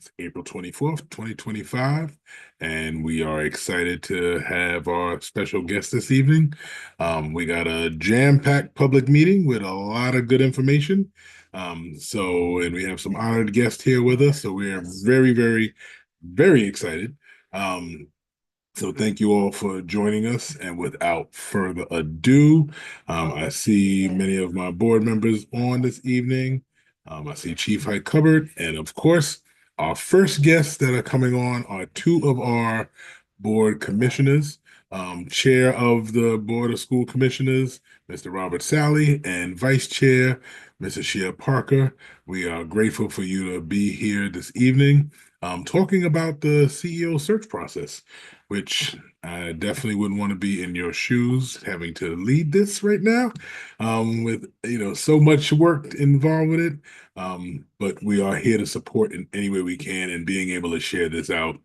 It's April 24th, 2025, and we are excited to have our special guest this evening. We got a jam-packed public meeting with a lot of good information. And we have some honored guests here with us, so we are very, very, very excited. Um, so thank you all for joining us. And without further ado, I see many of my board members on this evening. I see Chief Hike Cupboard, and of course, our first guests that are coming on are two of our board commissioners, Chair of the Board of School Commissioners, Mr. Robert Sally, and Vice Chair, Mrs. Shea Parker. We are grateful for you to be here this evening, talking about the CEO search process, which I definitely wouldn't want to be in your shoes having to lead this right now, with so much work involved with it. But we are here to support in any way we can, and being able to share this out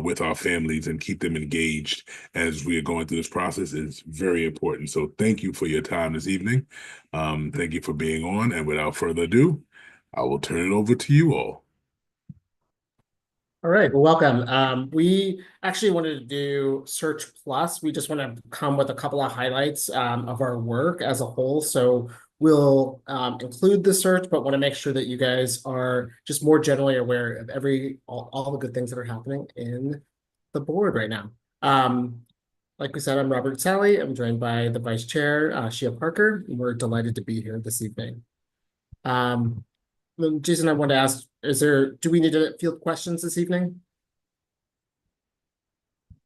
with our families and keep them engaged as we are going through this process is very important. So thank you for your time this evening. Thank you for being on. And without further ado, I will turn it over to you all. All right, well, welcome. We actually wanted to do Search Plus. We just want to come with a couple of highlights of our work as a whole. So we'll include the search, but want to make sure that you guys are just more generally aware of all the good things that are happening in the board right now. Like we said, I'm Robert Sally. I'm joined by the Vice Chair, Shea Parker. And we're delighted to be here this evening. Jason, I want to ask, do we need to field questions this evening?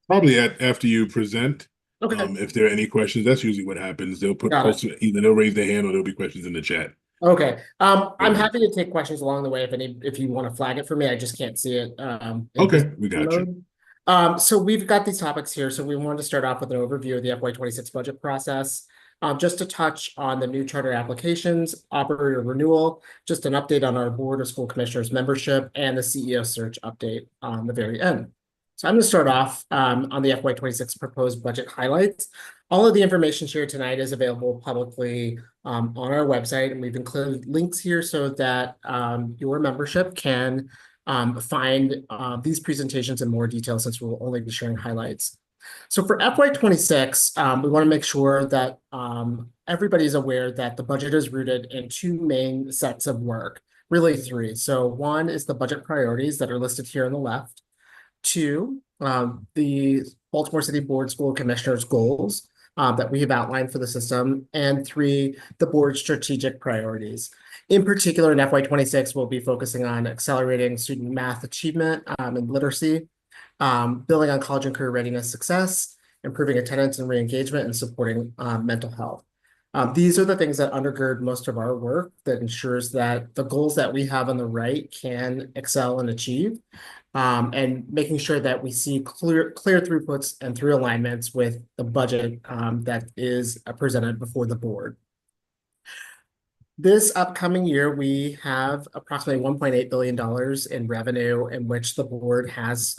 Probably after you present. Okay. If there are any questions, that's usually what happens. They'll Got it. either they'll raise their hand or there'll be questions in the chat. Okay. I'm happy to take questions along the way if you want to flag it for me. I just can't see it. Okay, we got you. So we've got these topics here. So we wanted to start off with an overview of the FY26 budget process. Just to touch on the new charter applications, operator renewal, just an update on our Board of School Commissioners membership, and the CEO search update on the very end. So I'm going to start off on the FY26 proposed budget highlights. All of the information shared tonight is available publicly on our website, and we've included links here so that your membership can find these presentations in more detail, since we'll only be sharing highlights. So for FY26, we want to make sure that everybody's aware that the budget is rooted in two main sets of work, really three. So one is the budget priorities that are listed here on the left. Two, the Baltimore City Board School Commissioners goals that we have outlined for the system. And three, the board's strategic priorities. In particular, in FY26, we'll be focusing on accelerating student math achievement and literacy, building on college and career readiness success, improving attendance and re-engagement, and supporting mental health. These are the things that undergird most of our work that ensures that the goals that we have on the right can excel and achieve, and making sure that we see clear throughputs and through alignments with the budget that is presented before the board. This upcoming year, we have approximately $1.8 billion in revenue, in which the board has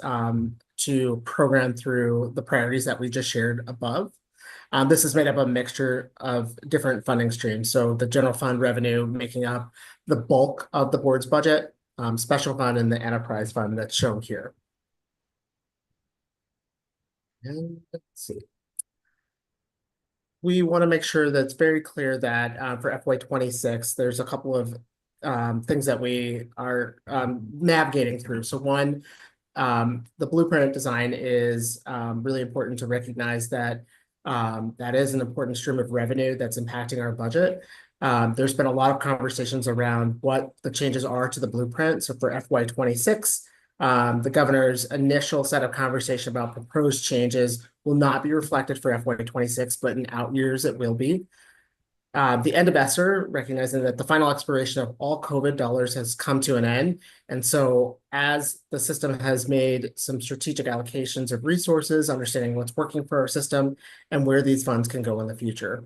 to program through the priorities that we just shared above. This is made up of a mixture of different funding streams. So the general fund revenue making up the bulk of the board's budget, special fund, and the enterprise fund that's shown here. And let's see. We want to make sure that it's very clear that for FY26, there's a couple of things that we are navigating through. So one, the blueprint design is really important to recognize that that is an important stream of revenue that's impacting our budget. There's been a lot of conversations around what the changes are to the blueprint. So for FY26, the governor's initial set of conversation about proposed changes will not be reflected for FY26, but in out years it will be. The end of ESSER, recognizing that the final expiration of all COVID dollars has come to an end. And so as the system has made some strategic allocations of resources, understanding what's working for our system and where these funds can go in the future.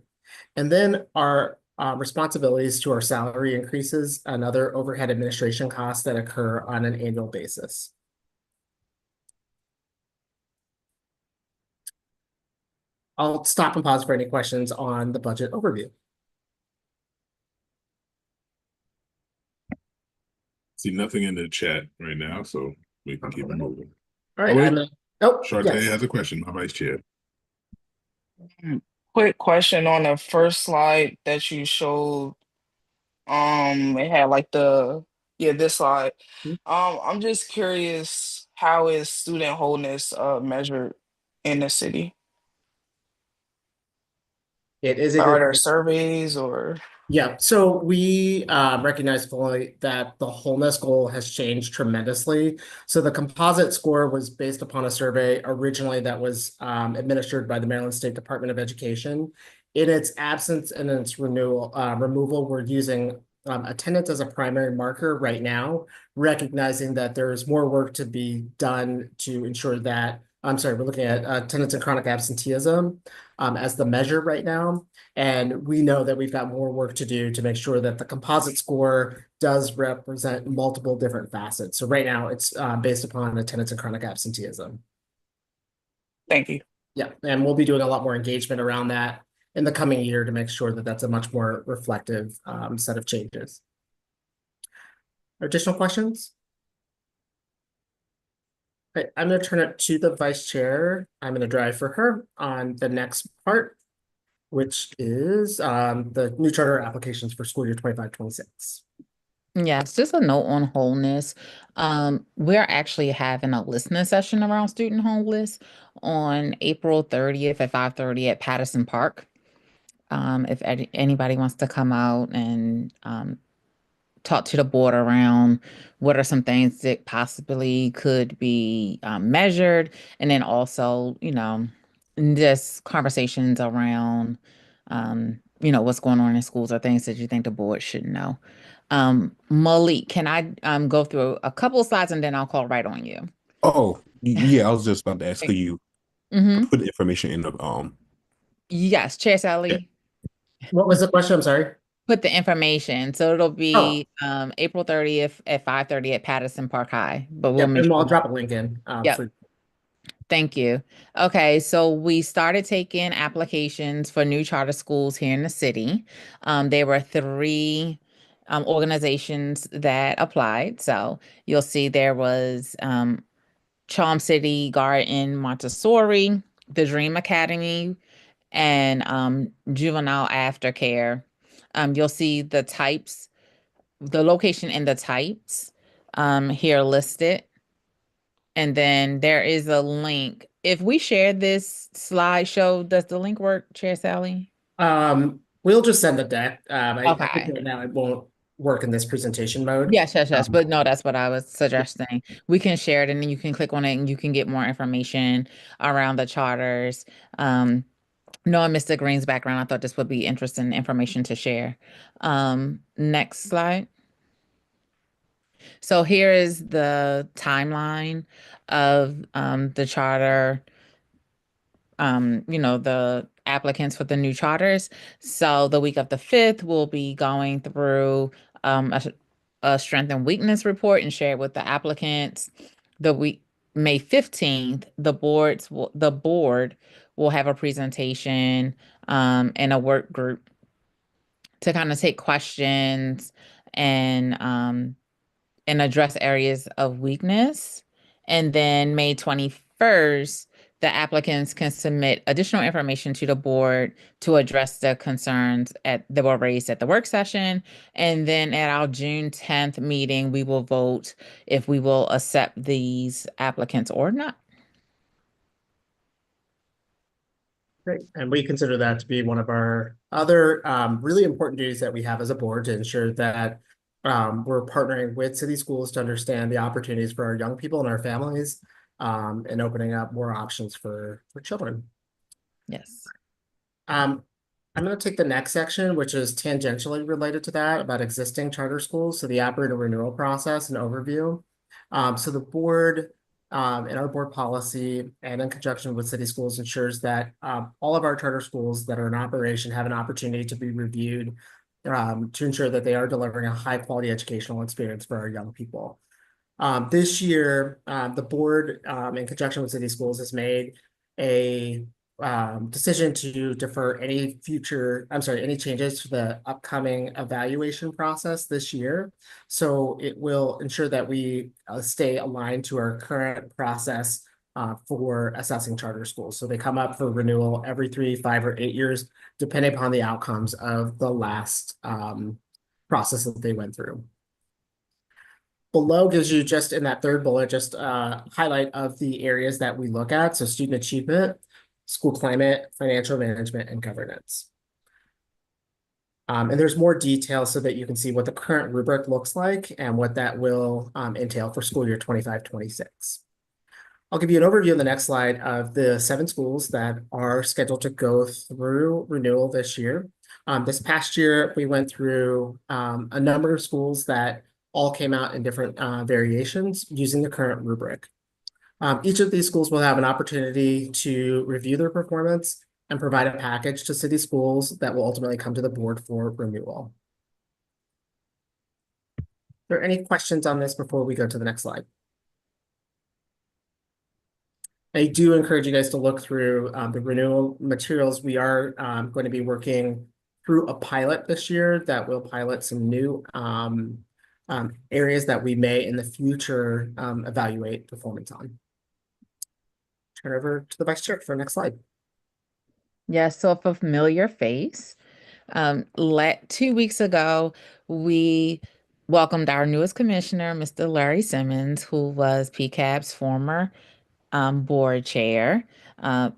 And then our responsibilities to our salary increases and other overhead administration costs that occur on an annual basis. I'll stop and pause for any questions on the budget overview. See nothing in the chat right now, so we can keep it moving. All Oh, right, wait. oh, Shartae yes. has a question, my vice chair. Quick question on the first slide that you showed. It had like this slide. I'm just curious, how is student wholeness measured in the city? It is a Are good. there surveys or? Yeah, so we recognize fully that the wholeness goal has changed tremendously. So the composite score was based upon a survey originally that was administered by the Maryland State Department of Education. In its absence and in its removal, we're using attendance as a primary marker right now, recognizing that there's more work to be done to ensure that, I'm sorry, we're looking at attendance and chronic absenteeism as the measure right now. And we know that we've got more work to do to make sure that the composite score does represent multiple different facets. So right now it's based upon attendance and chronic absenteeism. Thank you. Yeah, and we'll be doing a lot more engagement around that in the coming year to make sure that that's a much more reflective set of changes. Additional questions? Right, I'm going to turn it to the vice chair. I'm going to drive for her on the next part, which is the new charter applications for school year 25-26. Yes, just a note on wholeness. We're actually having a listening session around student homeless on April 30th at 5:30 at Patterson Park. If anybody wants to come out and talk to the board around what are some things that possibly could be measured, and then also, just conversations around, what's going on in schools or things that you think the board should know. Malik, can I go through a couple of slides and then I'll call right on you? Oh, yeah, I was just about to ask, could you Mm-hmm. put the information in the Yes, Chair yeah. Sally. What was the question? I'm sorry. Put the information. So it'll Oh, be April 30th at 5:30 at Patterson Park High. But we'll yeah, make and I'll sure. drop a link in Yep. for. Thank you. Okay, so we started taking applications for new charter schools here in the city. There were three organizations that applied. So you'll see there was Charm City Garden Montessori, the Dream Academy, and Juvenile Aftercare. You'll see the types, the location and the types here listed. And then there is a link. If we share this slideshow, does the link work, Chair Sally? We'll just send the deck. I think Okay. right now it won't work in this presentation mode. Yes. But no, that's what I was suggesting. We can share it and then you can click on it and you can get more information around the charters. Knowing Mr. Green's background, I thought this would be interesting information to share. Next slide. So here is the timeline of the charter, the applicants for the new charters. So the week of the 5th, we'll be going through a strength and weakness report and share it with the applicants. The week May 15th, the board will have a presentation and a work group to kind of take questions and address areas of weakness. And then May 21st, the applicants can submit additional information to the board to address the concerns that were raised at the work session. And then at our June 10th meeting, we will vote if we will accept these applicants or not. Great. And we consider that to be one of our other really important duties that we have as a board to ensure that we're partnering with city schools to understand the opportunities for our young people and our families and opening up more options for children. Yes. I'm going to take the next section, which is tangentially related to that, about existing charter schools. So the operator renewal process and overview. So the board in our board policy and in conjunction with city schools ensures that all of our charter schools that are in operation have an opportunity to be reviewed to ensure that they are delivering a high quality educational experience for our young people. This year, the board in conjunction with city schools has made a decision to defer any any changes to the upcoming evaluation process this year. So it will ensure that we stay aligned to our current process for assessing charter schools. So they come up for renewal every 3, 5, or 8 years, depending upon the outcomes of the last process that they went through. Below gives you, just in that third bullet, just a highlight of the areas that we look at. So student achievement, school climate, financial management, and governance. And there's more detail so that you can see what the current rubric looks like and what that will entail for school year 25-26. I'll give you an overview on the next slide of the 7 schools that are scheduled to go through renewal this year. This past year, we went through a number of schools that all came out in different variations using the current rubric. Each of these schools will have an opportunity to review their performance and provide a package to city schools that will ultimately come to the board for renewal. Are there any questions on this before we go to the next slide? I do encourage you guys to look through the renewal materials. We are going to be working through a pilot this year that will pilot some new areas that we may in the future evaluate performance on. Turn over to the vice chair for the next slide. Yes, so a familiar face. 2 weeks ago, we welcomed our newest commissioner, Mr. Larry Simmons, who was PCAB's former board chair.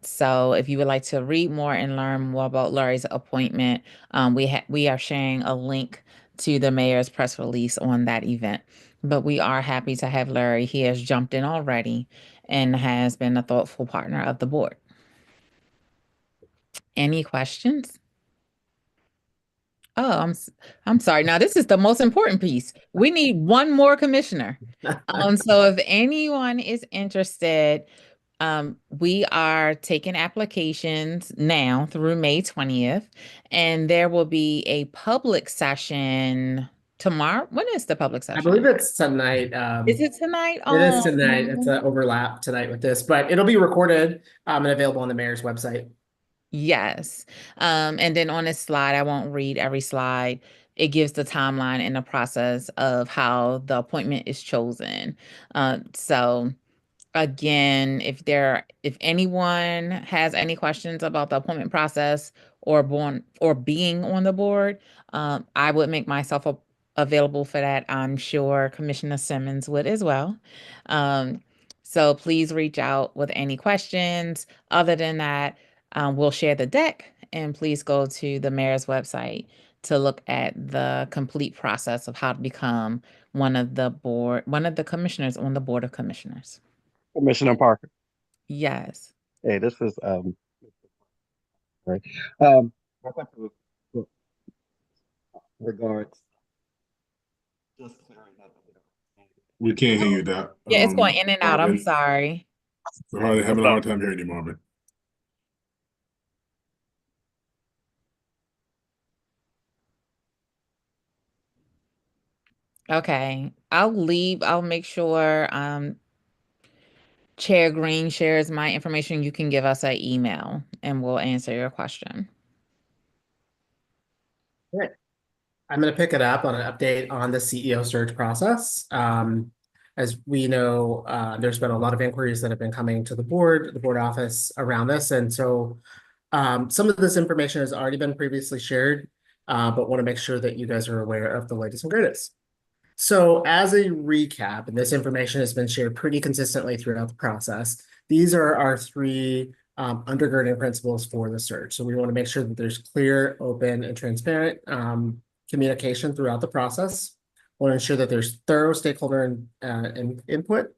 So if you would like to read more and learn more about Larry's appointment, we are sharing a link to the mayor's press release on that event. But we are happy to have Larry. He has jumped in already and has been a thoughtful partner of the board. Any questions? Oh, I'm sorry. Now this is the most important piece. We need one more commissioner. So if anyone is interested, we are taking applications now through May 20th, and there will be a public session tomorrow. When is the public I session? believe it's tonight. Is it tonight? It is tonight. It's an overlap tonight with this, but it'll be recorded and available on the mayor's website. Yes. And then on this slide, I won't read every slide. It gives the timeline and the process of how the appointment is chosen. So again, if anyone has any questions about the appointment process or being on the board, I would make myself available for that. I'm sure Commissioner Simmons would as well. So please reach out with any questions. Other than that, we'll share the deck, and please go to the mayor's website to look at the complete process of how to become one of the commissioners on the Board of Commissioners. Commissioner Parker. Yes. Hey, this is right. Regards. Just clearing up. We can't hear you, Doc. Yeah, it's going in and out. I'm Marvin. sorry. We're having a hard time hearing you, Marvin. Okay. I'll make sure Chair Green shares my information. You can give us an email and we'll answer your question. Great. I'm going to pick it up on an update on the CEO search process. As we know, there's been a lot of inquiries that have been coming to the board office around this. And so some of this information has already been previously shared, but want to make sure that you guys are aware of the latest and greatest. So as a recap, and this information has been shared pretty consistently throughout the process, these are our 3 undergirding principles for the search. So we want to make sure that there's clear, open, and transparent communication throughout the process. We want to ensure that there's thorough stakeholder input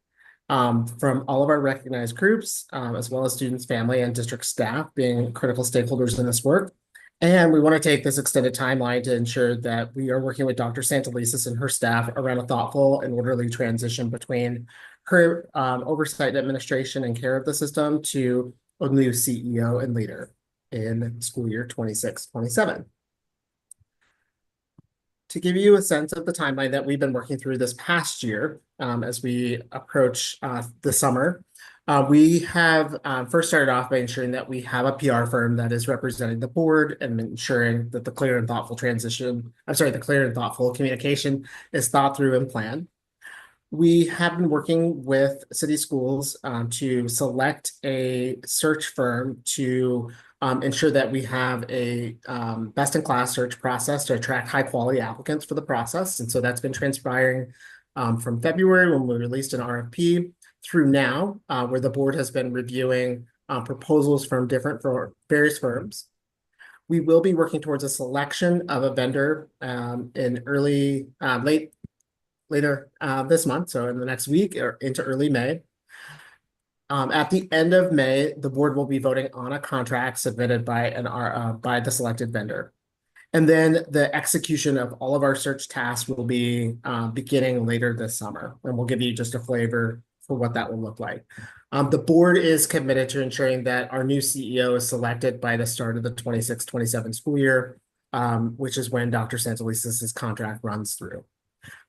from all of our recognized groups, as well as students, family, and district staff being critical stakeholders in this work. And we want to take this extended timeline to ensure that we are working with Dr. Santelises and her staff around a thoughtful and orderly transition between her oversight and administration and care of the system to a new CEO and leader in school year 26-27. To give you a sense of the timeline that we've been working through this past year as we approach the summer, We have first started off by ensuring that we have a PR firm that is representing the board and ensuring that the clear and thoughtful the clear and thoughtful communication is thought through and planned. We have been working with city schools to select a search firm to ensure that we have a best-in-class search process to attract high-quality applicants for the process. And so that's been transpiring from February when we released an RFP through now, where the board has been reviewing proposals from various firms. We will be working towards a selection of a vendor in later this month, so in the next week or into early May. At the end of May, the board will be voting on a contract submitted by by the selected vendor. And then the execution of all of our search tasks will be beginning later this summer, and we'll give you just a flavor for what that will look like. The board is committed to ensuring that our new CEO is selected by the start of the 26-27 school year, which is when Dr. Santelises' contract runs through.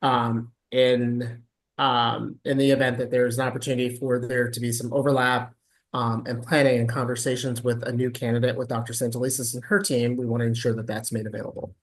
In the event that there's an opportunity for there to be some overlap and planning and conversations with a new candidate with Dr. Santelises and her team, we want to ensure that that's made available.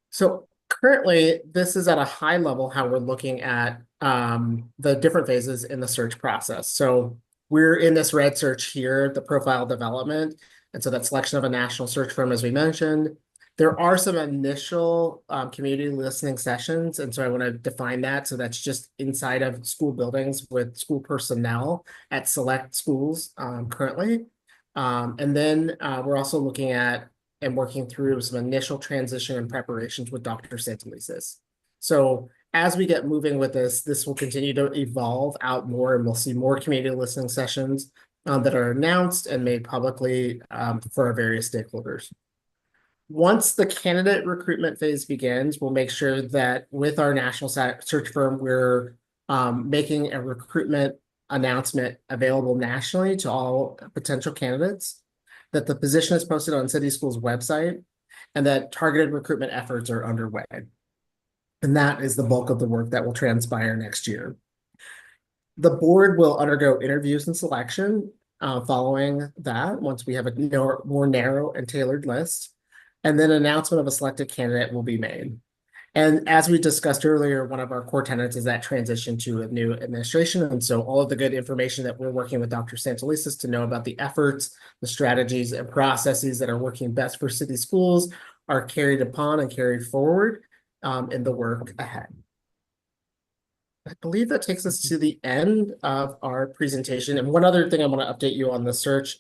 So currently, this is at a high level how we're looking at the different phases in the search process. So we're in this red search here, the profile development. And so that selection of a national search firm, as we mentioned. There are some initial community listening sessions, and so I want to define that. So that's just inside of school buildings with school personnel at select schools currently. And then we're also looking at and working through some initial transition and preparations with Dr. Santelises. So as we get moving with this will continue to evolve out more, and we'll see more community listening sessions that are announced and made publicly for our various stakeholders. Once the candidate recruitment phase begins, we'll make sure that with our national search firm, we're making a recruitment announcement available nationally to all potential candidates, that the position is posted on City School's website, and that targeted recruitment efforts are underway. And that is the bulk of the work that will transpire next year. The board will undergo interviews and selection following that, once we have a more narrow and tailored list. And then an announcement of a selected candidate will be made. And as we discussed earlier, one of our core tenets is that transition to a new administration. And so all of the good information that we're working with Dr. Santelises to know about the efforts, the strategies and processes that are working best for city schools are carried upon and carried forward in the work ahead. I believe that takes us to the end of our presentation. And one other thing I want to update you on the search.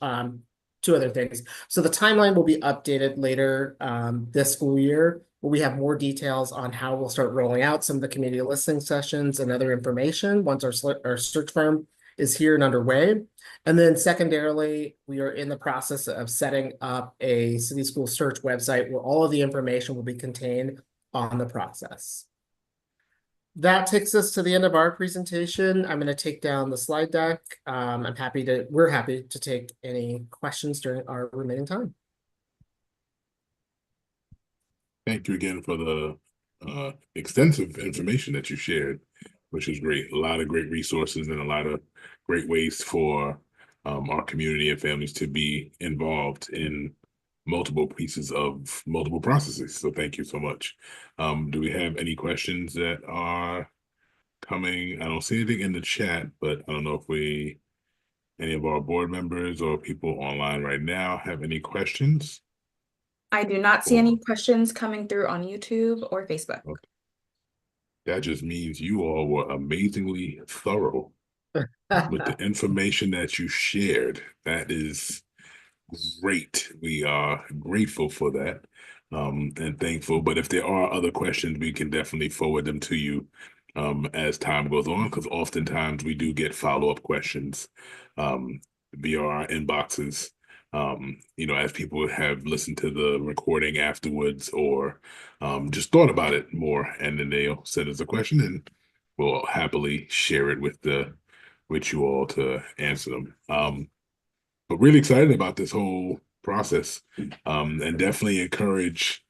Two other things. So the timeline will be updated later this school year, where we have more details on how we'll start rolling out some of the community listening sessions and other information once our search firm is here and underway. And then secondarily, we are in the process of setting up a city school search website where all of the information will be contained on the process. That takes us to the end of our presentation. I'm going to take down the slide deck. We're happy to take any questions during our remaining time. Thank you again for the extensive information that you shared, which is great. A lot of great resources and a lot of great ways for our community and families to be involved in multiple pieces of multiple processes. So thank you so much. Do we have any questions that are coming? I don't see anything in the chat, but I don't know if any of our board members or people online right now have any questions. I do not see any questions coming through on YouTube or Facebook. Okay. That just means you all were amazingly thorough with the information that you shared. That is great. We are grateful for that and thankful. But if there are other questions, we can definitely forward them to you as time goes on, because oftentimes we do get follow-up questions via our inboxes. As people have listened to the recording afterwards or just thought about it more, and then they'll send us a question and we'll happily share it with you all to answer them. But really excited about this whole process and definitely encourage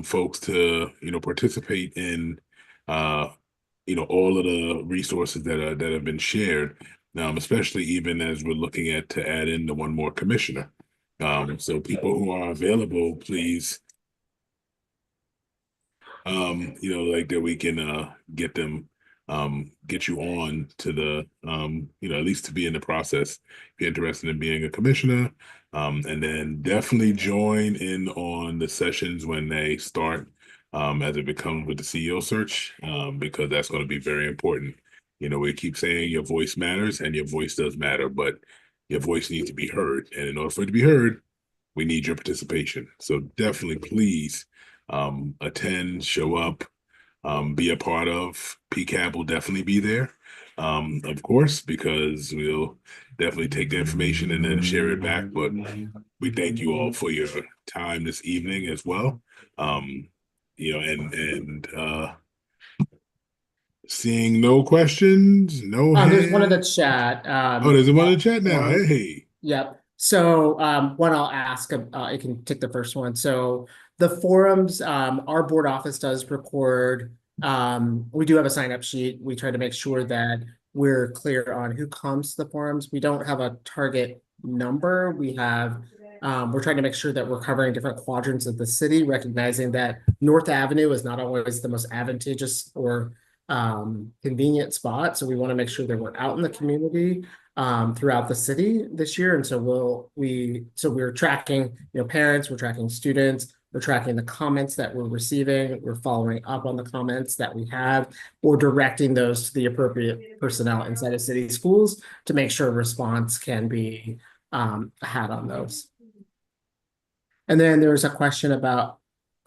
folks to, participate in, all of the resources that have been shared. especially even as we're looking at to add in the one more commissioner. So people who are available, please, like that we can get them, get you on to the, at least to be in the process, if you're interested in being a commissioner, and then definitely join in on the sessions when they start, as it becomes with the CEO search, because that's going to be very important. We keep saying your voice matters, and your voice does matter, but your voice needs to be heard. And in order for it to be heard, we need your participation. So definitely, please, attend, show up, be a part of. PCAB will definitely be there, of course, because we'll definitely take the information and then share it back. But we thank you all for your time this evening as well. And seeing no questions, no There's one in the hands. chat. Oh, there's one in the chat now. One. Hey. Yep. So one I'll ask, I can take the first one. So the forums, our board office does record. We do have a sign up sheet. We try to make sure that we're clear on who comes to the forums. We don't have a target number. We're trying to make sure that we're covering different quadrants of the city, recognizing that North Avenue is not always the most advantageous or convenient spot. So we want to make sure that we're out in the community throughout the city this year. And so we're tracking, parents, we're tracking students, we're tracking the comments that we're receiving, we're following up on the comments that we have, or directing those to the appropriate personnel inside of city schools to make sure a response can be had on those. And then there's a question about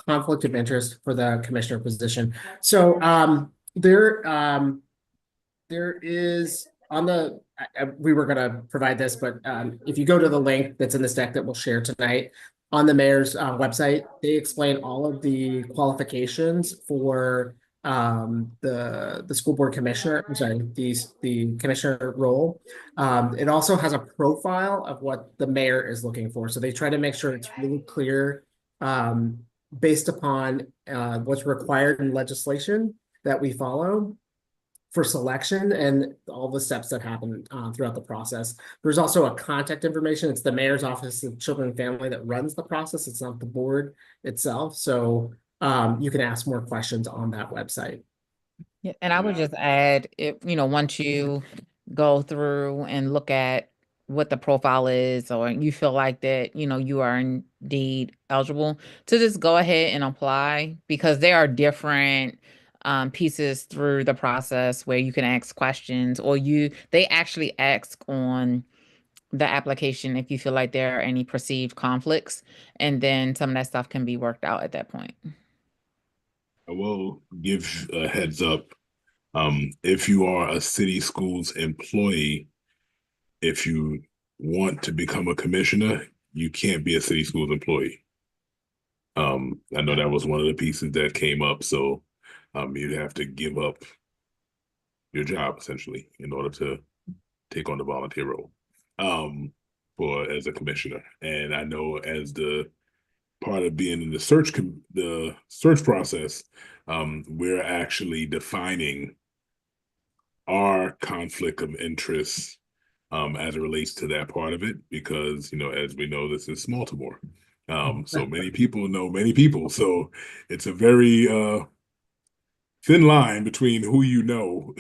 conflict of interest for the commissioner position. So there is on the, we were going to provide this, but if you go to the link that's in this deck that we'll share tonight on the mayor's website, they explain all of the qualifications for the school board commissioner, I'm sorry, the commissioner role. It also has a profile of what the mayor is looking for. So they try to make sure it's really clear based upon what's required in legislation that we follow for selection and all the steps that happen throughout the process. There's also a contact information. It's the mayor's office of children and family that runs the process. It's not the board itself. So you can ask more questions on that website. Yeah, and I would just add, if once you go through and look at what the profile is, or you feel like that, you are indeed eligible, to just go ahead and apply, because there are different pieces through the process where you can ask questions, or they actually ask on the application if you feel like there are any perceived conflicts, and then some of that stuff can be worked out at that point. I will give a heads up. If you are a city schools employee, if you want to become a commissioner, you can't be a city schools employee. I know that was one of the pieces that came up. So you'd have to give up your job essentially in order to take on the volunteer role as a commissioner. And I know as the part of being in the search process, we're actually defining our conflict of interest as it relates to that part of it, because as we know, this is Baltimore. So many people know many people. So it's a very thin line between who you know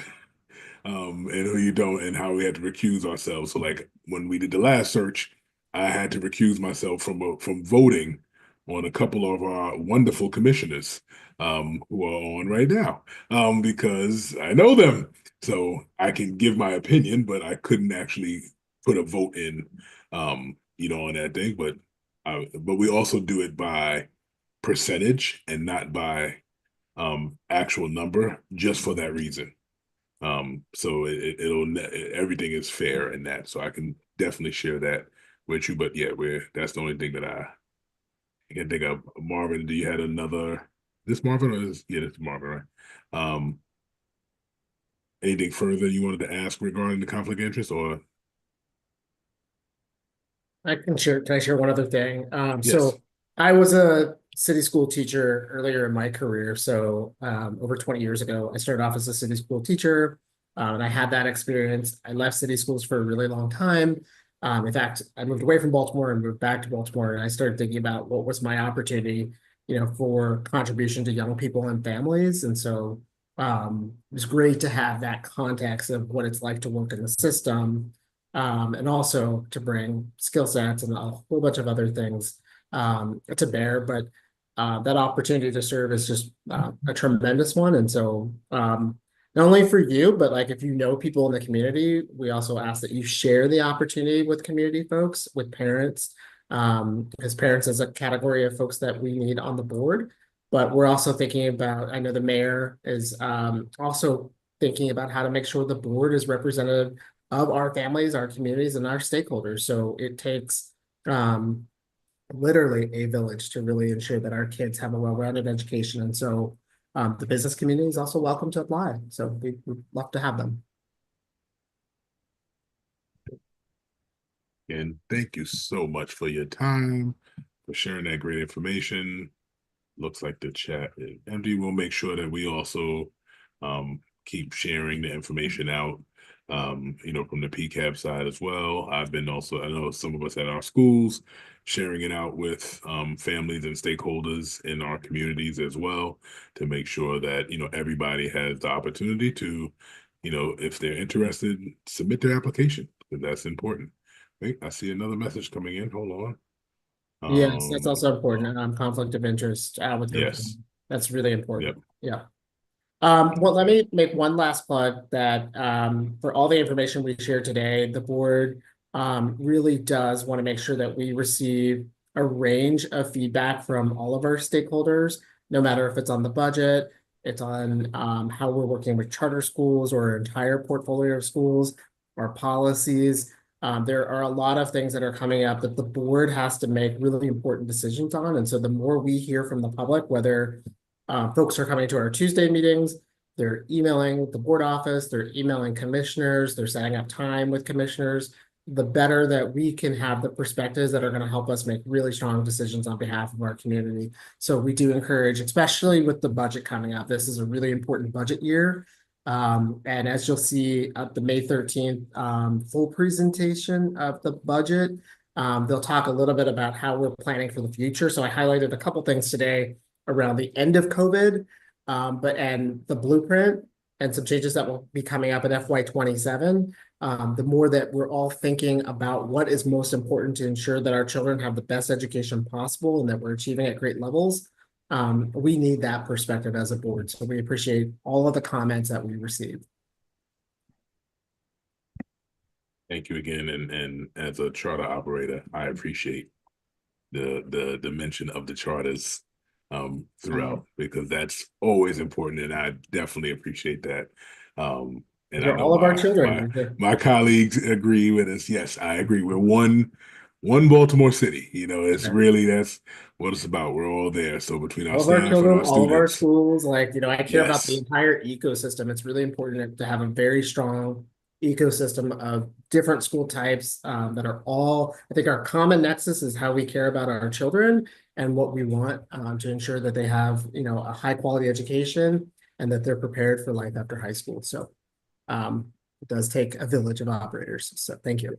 and who you don't, and how we had to recuse ourselves. So like when we did the last search, I had to recuse myself from voting on a couple of our wonderful commissioners who are on right now because I know them. So I can give my opinion, but I couldn't actually put a vote in, on that thing. But we also do it by percentage and not by actual number, just for that reason. So everything is fair in that. So I can definitely share that with you. But yeah, that's the only thing that I can think of. Marvin, do you had another? This Marvin or this? Yeah, this is Marvin, right? Anything further you wanted to ask regarding the conflict of interest, or? Can I share one other thing? Yes. So I was a city school teacher earlier in my career. So over 20 years ago, I started off as a city school teacher. And I had that experience. I left city schools for a really long time. In fact, I moved away from Baltimore and moved back to Baltimore, and I started thinking about what was my opportunity, for contribution to young people and families. And so it was great to have that context of what it's like to work in the system, and also to bring skill sets and a whole bunch of other things to bear. But that opportunity to serve is just a tremendous one. And so not only for you, but like if you know people in the community, we also ask that you share the opportunity with community folks, with parents, because parents is a category of folks that we need on the board. But we're also thinking about, I know the mayor is also thinking about how to make sure the board is representative of our families, our communities, and our stakeholders. So it takes literally a village to really ensure that our kids have a well-rounded education. And so the business community is also welcome to apply. So we'd love to have them. And thank you so much for your time, for sharing that great information. Looks like the chat is empty. We'll make sure that we also keep sharing the information out, from the PCAB side as well. I know some of us at our schools sharing it out with families and stakeholders in our communities as well, to make sure that, everybody has the opportunity to, if they're interested, submit their application, because that's important. Wait, I see another message coming in. Hold on. Yes, that's also important. Conflict of interest with your Yes. family. That's really important. Yep. Yeah. Well, let me make one last plug that for all the information we shared today, the board really does want to make sure that we receive a range of feedback from all of our stakeholders, no matter if it's on the budget, it's on how we're working with charter schools or our entire portfolio of schools, our policies. There are a lot of things that are coming up that the board has to make really important decisions on. And so the more we hear from the public, whether folks are coming to our Tuesday meetings, they're emailing the board office, they're emailing commissioners, they're setting up time with commissioners, the better that we can have the perspectives that are going to help us make really strong decisions on behalf of our community. So we do encourage, especially with the budget coming up, this is a really important budget year. And as you'll see at the May 13th full presentation of the budget, they'll talk a little bit about how we're planning for the future. So I highlighted a couple things today around the end of COVID, and the blueprint and some changes that will be coming up in FY27. The more that we're all thinking about what is most important to ensure that our children have the best education possible and that we're achieving at great levels, we need that perspective as a board. So we appreciate all of the comments that we received. Thank you again. And as a charter operator, I appreciate the mention of the charters throughout, because that's always important, and I definitely appreciate that. And I They're know all of our children. my colleagues agree with us. Yes, I agree. We're one Baltimore City. It's really, that's what it's about. We're all there. So between our All of our staff and children, our all of our students, schools, I care about the yes, entire ecosystem. It's really important to have a very strong ecosystem of different school types that are all, I think our common nexus is how we care about our children and what we want to ensure that they have, a high quality education and that they're prepared for life after high school. So it does take a village of operators. So thank you.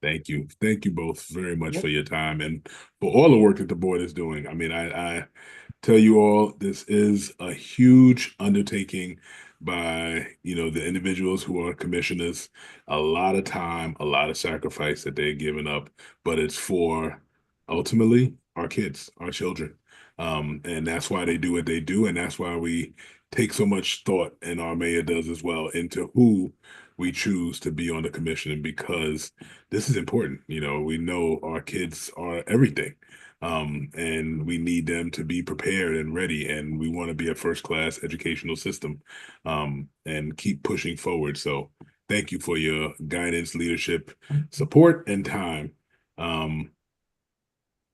Thank you. Thank you both very much for your time and for all the work that the board is doing. I mean, I tell you all, this is a huge undertaking by, the individuals who are commissioners. A lot of time, a lot of sacrifice that they're giving up, but it's for ultimately our kids, our children. And that's why they do what they do. And that's why we take so much thought, and our mayor does as well, into who we choose to be on the commission, because this is important. We know our kids are everything. And we need them to be prepared and ready, and we want to be a first-class educational system, and keep pushing forward. So thank you for your guidance, leadership, support, and time. And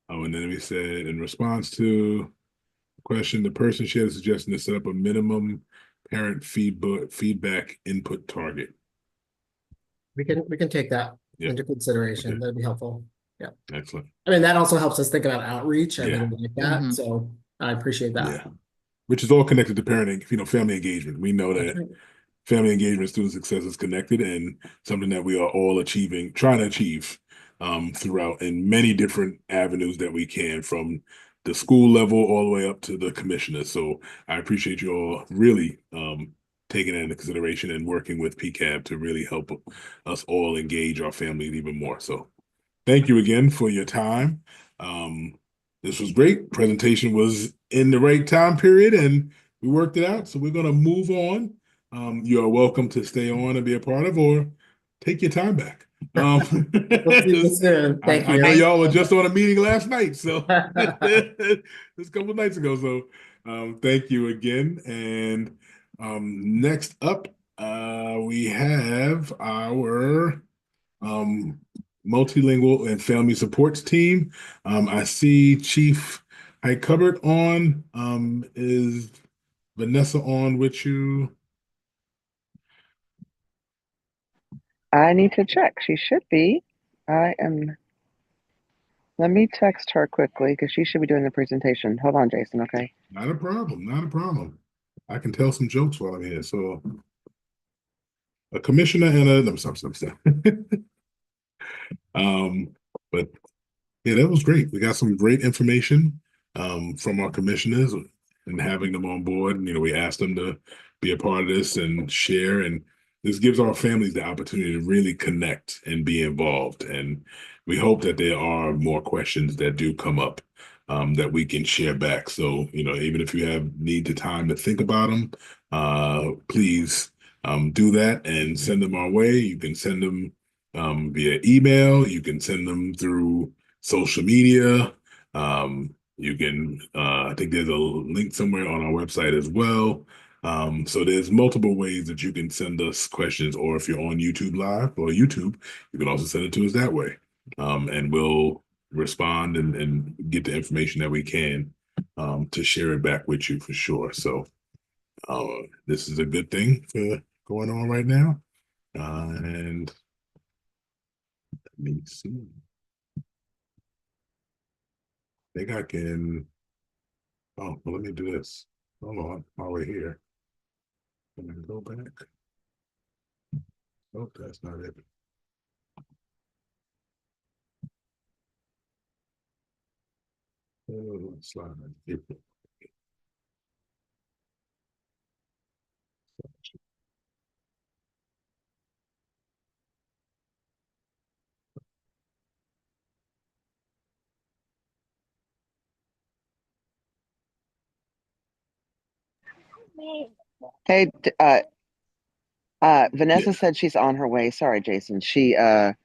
then we said, in response to the question, the person shared a suggestion to set up a minimum parent feedback input target. We can take that Yep. into consideration. Okay. That'd be helpful. Yeah. Excellent. I mean, that also helps us think about outreach. I Yeah. really like that. Mhm. So I appreciate that. Yeah. Which is all connected to parenting, family engagement. We know That's that right. family engagement, student success is connected and something that we are all trying to achieve throughout in many different avenues that we can, from the school level all the way up to the commissioners. So I appreciate you all really taking that into consideration and working with PCAB to really help us all engage our families even more. So thank you again for your time. This was great. Presentation was in the right time period and we worked it out. So we're going to move on. You are welcome to stay on and be a part of, or take your time back. We'll see you soon. Thank I know you. y'all were just on a meeting last night, so just a couple of nights ago. So thank you again. And next up, we have our multilingual and family supports team. I see Chief Hyde Cupboard on. Is Vanessa on with you? I need to check. She should be. I am. Let me text her quickly because she should be doing the presentation. Hold on, Jason. Okay. Not a problem. Not a problem. I can tell some jokes while I'm here. So a commissioner and a no, stop. But yeah, that was great. We got some great information from our commissioners and having them on board. You know, we asked them to be a part of this and share, and this gives our families the opportunity to really connect and be involved. And we hope that there are more questions that do come up that we can share back. So, you know, even if you need the time to think about them, please do that and send them our way. You can send them via email. You can send them through social media. You can, I think there's a link somewhere on our website as well. So there's multiple ways that you can send us questions, or if you're on YouTube Live or YouTube, you can also send it to us that way. And we'll respond and get the information that we can to share it back with you for sure. So this is a good thing for going on right now. And let me see. I think I can. Oh, well, let me do this. Hold on, while we're here. Can I go back? Oh, that's not it. Oh, slide. Hey, Vanessa said she's on her way. Sorry, Jason. She, I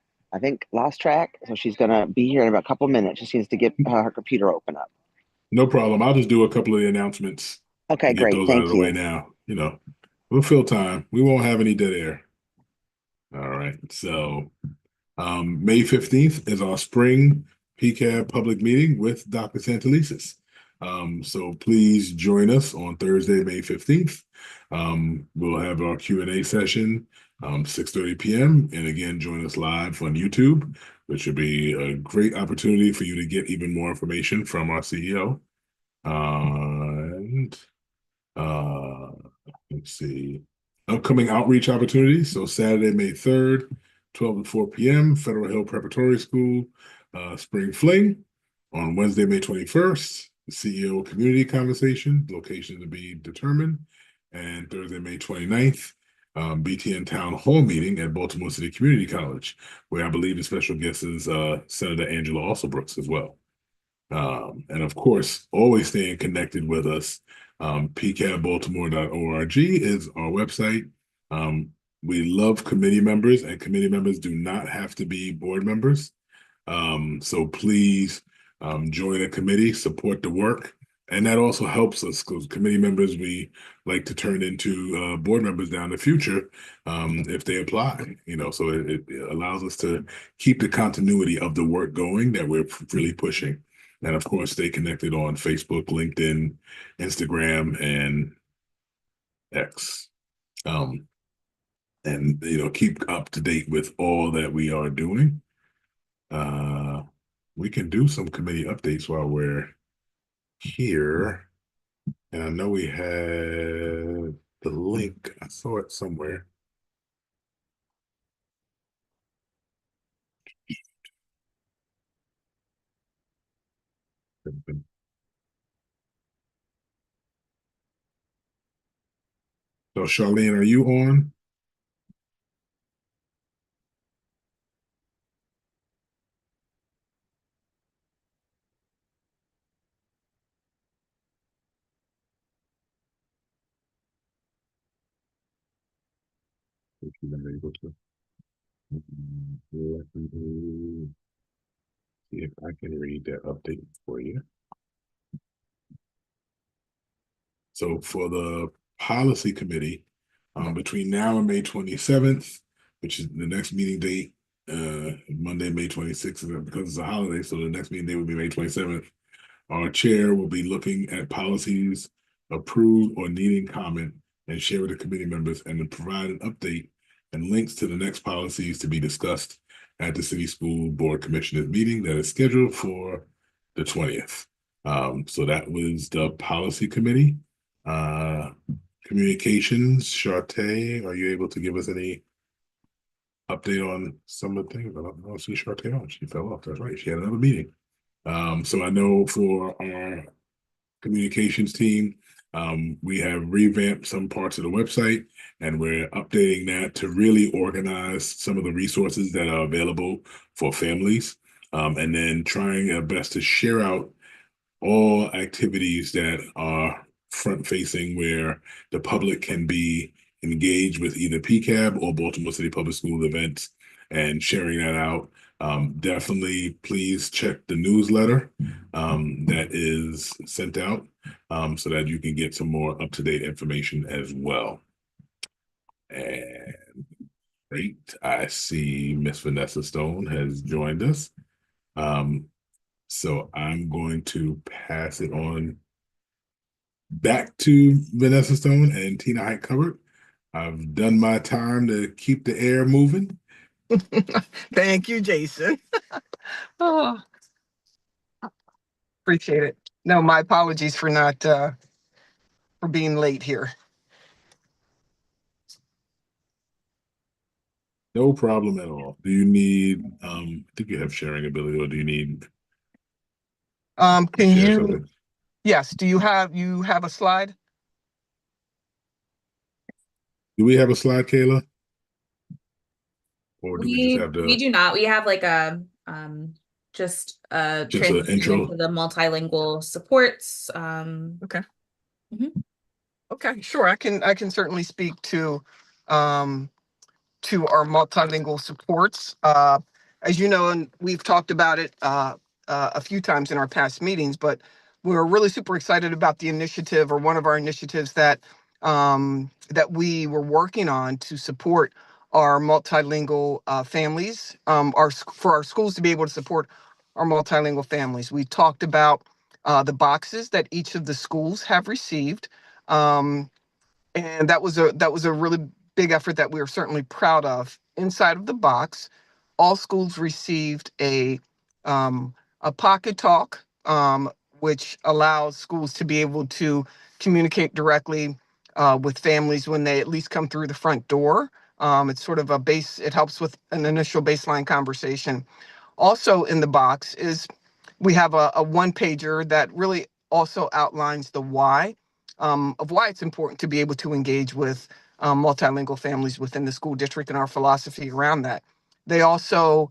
think, lost track, so she's gonna be here in about a couple minutes. She needs to get her computer open up. No problem. I'll just do a couple of the announcements Okay, and get great. those out of Thank the way you. now. You know, we'll fill time. We won't have any dead air. All right. So May 15th is our spring PCAB public meeting with Dr. Santelises. So please join us on Thursday, May 15th. We'll have our Q&A session 6:30 p.m. And again, join us live on YouTube, which would be a great opportunity for you to get even more information from our CEO. And let's see, upcoming outreach opportunities. So Saturday, May 3rd, 12 to 4 p.m., Federal Hill Preparatory School, Spring Fling. On Wednesday, May 21st, the CEO Community Conversation, location to be determined. And Thursday, May 29th, BTN Town Hall meeting at Baltimore City Community College, where I believe the special guest is Senator Angela Alsobrooks as well. And of course, always staying connected with us. PCABbaltimore.org is our website. We love committee members, and committee members do not have to be board members. So please join a committee, support the work. And that also helps us, because committee members, we like to turn into board members down the future if they apply, you know, so it allows us to keep the continuity of the work going that we're really pushing. And of course, stay connected on Facebook, LinkedIn, Instagram, and X. And, you know, keep up to date with all that we are doing. We can do some committee updates while we're here. And I know we had the link. I saw it somewhere. So Charlene, are you on? See if I can read that update for you. So for the policy committee, between now and May 27th, which is the next meeting date, Monday, May 26th, because it's a holiday, so the next meeting date will be May 27th. Our chair will be looking at policies approved or needing comment and share with the committee members and to provide an update and links to the next policies to be discussed at the city school board commissioners meeting that is scheduled for the 20th. So that was the policy committee. Communications, Shartae, are you able to give us any update on some of the things? I don't see Shartae on. She fell off. That's right. She had another meeting. So I know for our communications team, we have revamped some parts of the website and we're updating that to really organize some of the resources that are available for families. And then trying our best to share out all activities that are front facing where the public can be engaged with either PCAB or Baltimore City Public School events and sharing that out. Definitely please check the newsletter that is sent out so that you can get some more up-to-date information as well. And great, I see Miss Vanessa Stone has joined us. So I'm going to pass it on back to Vanessa Stone and Tina Height Covered. I've done my time to keep the air moving. Thank you, Jason. Oh, appreciate it. No, my apologies for not for being late here. No problem at all. Do you need I think you have sharing ability, or do you need to Can share you something? yes, do you have a slide? Do we have a slide, Kayla? Or do we just We have we the do not. We have like a just a just an transition intro? into the multilingual supports. Okay. Mhm. Okay, sure. I can certainly speak to our multilingual supports. As you know, and we've talked about it a few times in our past meetings, but we're really super excited about the initiative, or one of our initiatives that we were working on to support our multilingual families, for our schools to be able to support our multilingual families. We talked about the boxes that each of the schools have received. And that was a really big effort that we are certainly proud of. Inside of the box, all schools received a pocket talk, which allows schools to be able to communicate directly with families when they at least come through the front door. It's sort of a base. It helps with an initial baseline conversation. Also in the box is we have a one pager that really also outlines the why, of why it's important to be able to engage with multilingual families within the school district and our philosophy around that. They also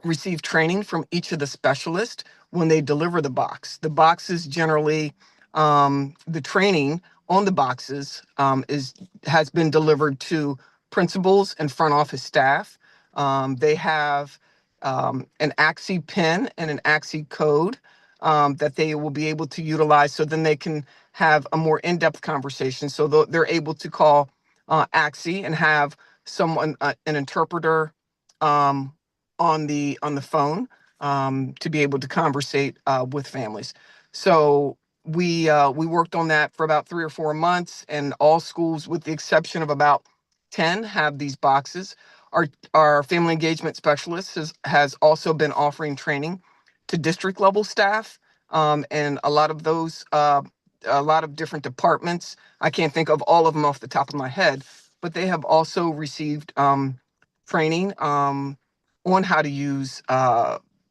receive training from each of the specialists when they deliver the box. The boxes generally, the training on the boxes has been delivered to principals and front office staff. They have an AXI pin and an AXI code that they will be able to utilize, so then they can have a more in-depth conversation. So they're able to call AXI and have someone, an interpreter, on the phone, to be able to conversate with families. So we worked on that for about 3 or 4 months, and all schools, with the exception of about 10, have these boxes. Our family engagement specialist has also been offering training to district level staff, and a lot of those a lot of different departments. I can't think of all of them off the top of my head, but they have also received training on how to use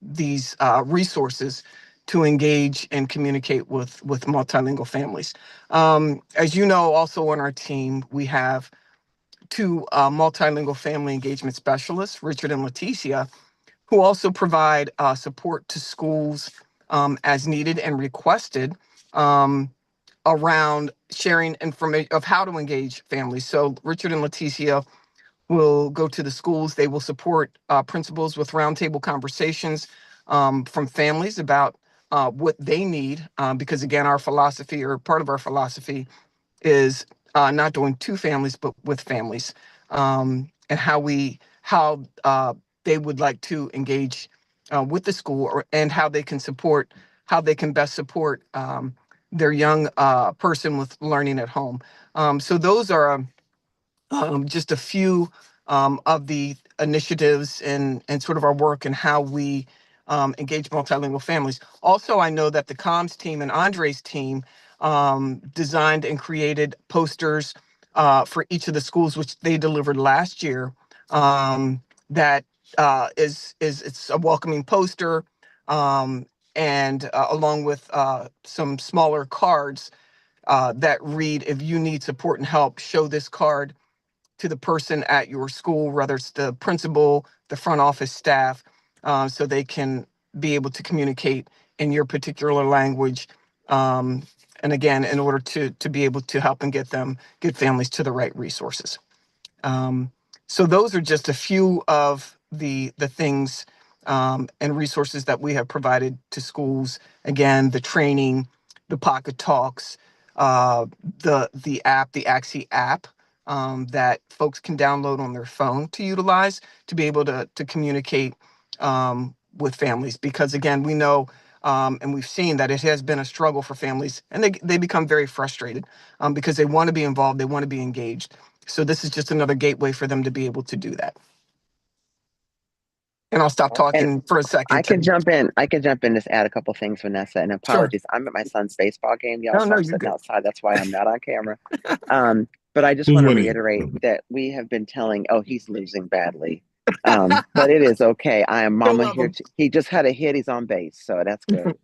these resources to engage and communicate with multilingual families. As you know, also on our team, we have two multilingual family engagement specialists, Richard and Leticia, who also provide support to schools as needed and requested around sharing information of how to engage families. So Richard and Leticia will go to the schools. They will support principals with roundtable conversations from families about what they need, because again, our philosophy, or part of our philosophy, is not doing to families, but with families, and how they would like to engage with the school, and how they can best support their young person with learning at home. So those are just a few of the initiatives and sort of our work and how we engage multilingual families. Also, I know that the comms team and Andre's team designed and created posters for each of the schools, which they delivered last year. That it's a welcoming poster, and along with some smaller cards that read, "If you need support and help, show this card to the person at your school," whether it's the principal, the front office staff, so they can be able to communicate in your particular language. And again, in order to be able to help and get families to the right resources. So those are just a few of the things and resources that we have provided to schools. Again, the training, the pocket talks, the app, the Axie app, that folks can download on their phone to utilize to be able to communicate with families. Because again, we know and we've seen that it has been a struggle for families, and they become very frustrated because they want to be involved, they want to be engaged. So this is just another gateway for them to be able to do that. And I'll stop And talking for a second. I can jump in. I can jump in, just add a couple things, Vanessa. And Sure. apologies, I'm at my son's baseball game, y'all. No, So no, I'm you're sitting good. outside. That's why I'm not on camera. But I just Who's want to winning? reiterate that we have been telling. Oh, he's losing badly. But it is okay. I am Still mama love here. them. He just had a hit. He's on base, so that's good.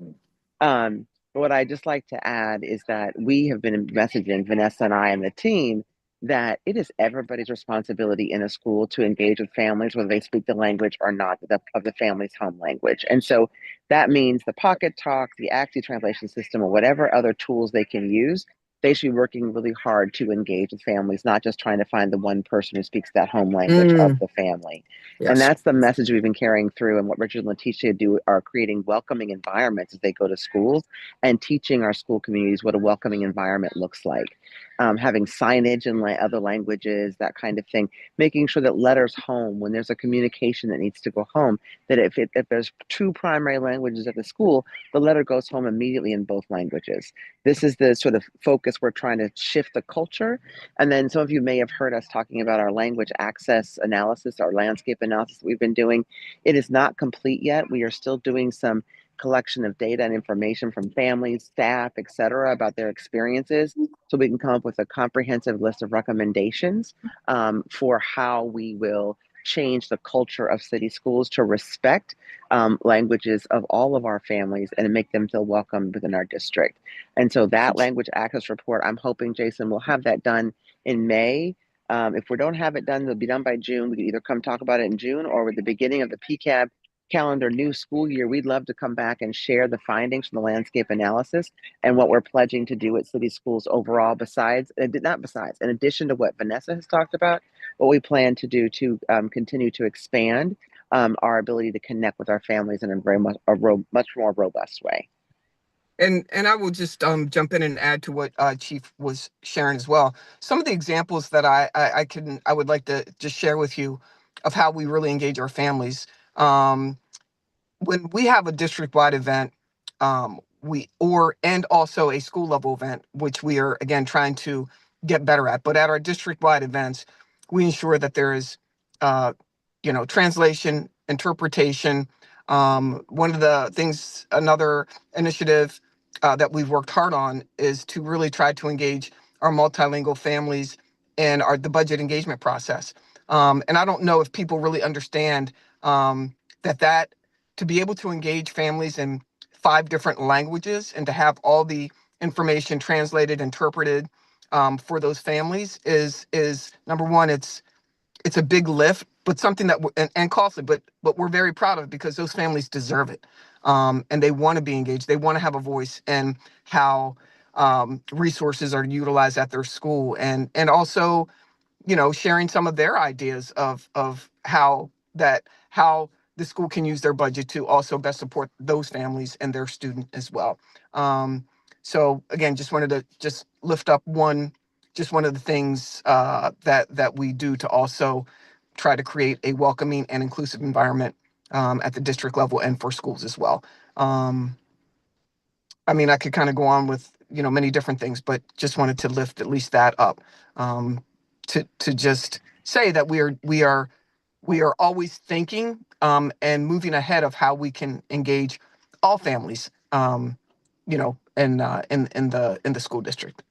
But what I just like to add is that we have been messaging, Vanessa and I and the team, that it is everybody's responsibility in a school to engage with families, whether they speak the language or not, of the family's home language. And so that means the Pocket Talk, the Axie translation system, or whatever other tools they can use, they should be working really hard to engage with families, not just trying to find the one person who speaks that home language of the family. And Yes. that's the message we've been carrying through. And what Richard and Leticia do are creating welcoming environments as they go to schools and teaching our school communities what a welcoming environment looks like. Having signage in other languages, that kind of thing, making sure that letters home, when there's a communication that needs to go home, that if there's two primary languages at the school, the letter goes home immediately in both languages. This is the sort of focus we're trying to shift the culture. And then some of you may have heard us talking about our language access analysis, our landscape analysis that we've been doing. It is not complete yet. We are still doing some collection of data and information from families, staff, et cetera, about their experiences, so we can come up with a comprehensive list of recommendations for how we will change the culture of city schools to respect languages of all of our families and make them feel welcome within our district. And so that language access report, I'm hoping, Jason, we'll have that done in May. If we don't have it done, it'll be done by June. We can either come talk about it in June or with the beginning of the PCAB calendar new school year. We'd love to come back and share the findings from the landscape analysis and what we're pledging to do at city schools overall, in addition to what Vanessa has talked about, what we plan to do to continue to expand our ability to connect with our families in a much more robust way. And I will just jump in and add to what Chief was sharing as well. Some of the examples that I would like to just share with you of how we really engage our families. When we have a district-wide event, and also a school level event, which we are again trying to get better at. But at our district-wide events, we ensure that there is, translation, interpretation. One of the things, another initiative that we've worked hard on is to really try to engage our multilingual families in the budget engagement process. And I don't know if people really understand that to be able to engage families in 5 different languages and to have all the information translated, interpreted for those families is number one. It's a big lift, but something that and costly, but we're very proud of because those families deserve it, and they want to be engaged. They want to have a voice in how resources are utilized at their school, and also sharing some of their ideas of how the school can use their budget to also best support those families and their student as well. So again, just wanted to just lift up one of the things that we do to also try to create a welcoming and inclusive environment at the district level and for schools as well. I mean, I could kind of go on with many different things, but just wanted to lift at least that up, to just say that we are always thinking and moving ahead of how we can engage all families, in the school district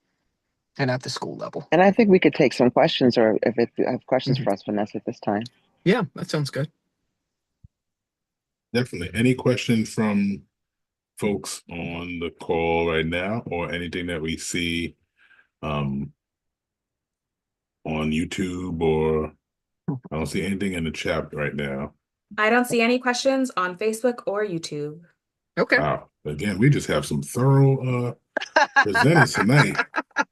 and at the school level. And I think we could take some questions, or if you have questions Mhm. for us, Vanessa, at this time. Yeah, that sounds good. Definitely. Any questions from folks on the call right now, or anything that we see on YouTube, or I don't see anything in the chat right now. I don't see any questions on Facebook or YouTube. Okay. Wow. Again, we just have some thorough presenters tonight.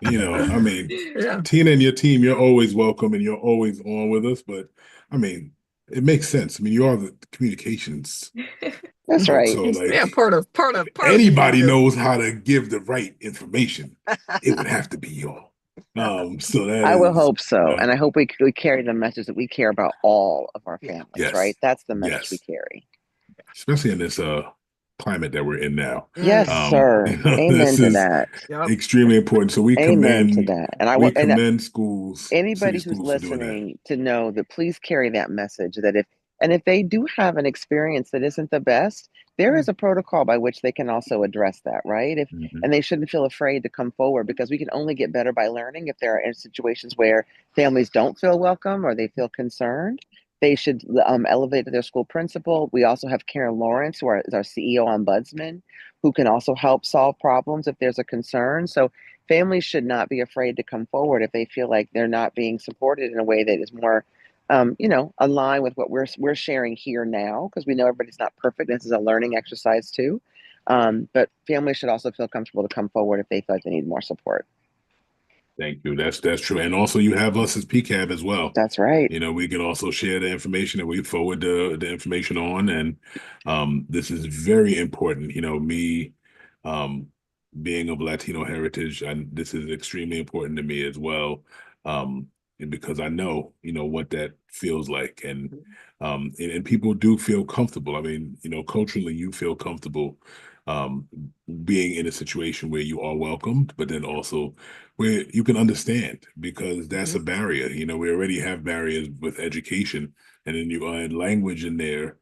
I mean, Yeah. Tina and your team, you're always welcome and you're always on with us, but I mean, it makes sense. I mean, you are the communications That's folks, right. so like Yeah, part of anybody knows how to give the right information, it would have to be y'all. So that I will is hope so. And I hope we carry the message that we care about all of our Yeah. families, yes, right? That's the message we yes, carry. especially in this climate that we're in now. Yes, You sir. know, Amen this to is that. Yep. extremely important. So we Amen to commend that. And I we want and commend schools, city anybody who's schools for doing that. listening to know that please carry that message that if they do have an experience that isn't the best, there is a protocol by which they can also address that, right? Mhm. And they shouldn't feel afraid to come forward because we can only get better by learning. If there are situations where families don't feel welcome or they feel concerned, they should elevate to their school principal. We also have Karen Lawrence, who is our CEO ombudsman, who can also help solve problems if there's a concern. So families should not be afraid to come forward if they feel like they're not being supported in a way that is more aligned with what we're sharing here now, because we know everybody's not perfect. This is a learning exercise too. But families should also feel comfortable to come forward if they feel like they need more support. Thank you. That's true. And also you have us as PCAB as well. That's right. We can also share the information and we forward the information on. And this is very important. Me being of Latino heritage, and this is extremely important to me as well. And because I know, what that feels like. And people do feel comfortable. I mean, culturally you feel comfortable being in a situation where you are welcomed, but then also where you can understand, because that's a barrier. We already have barriers with education, and then you add language in there,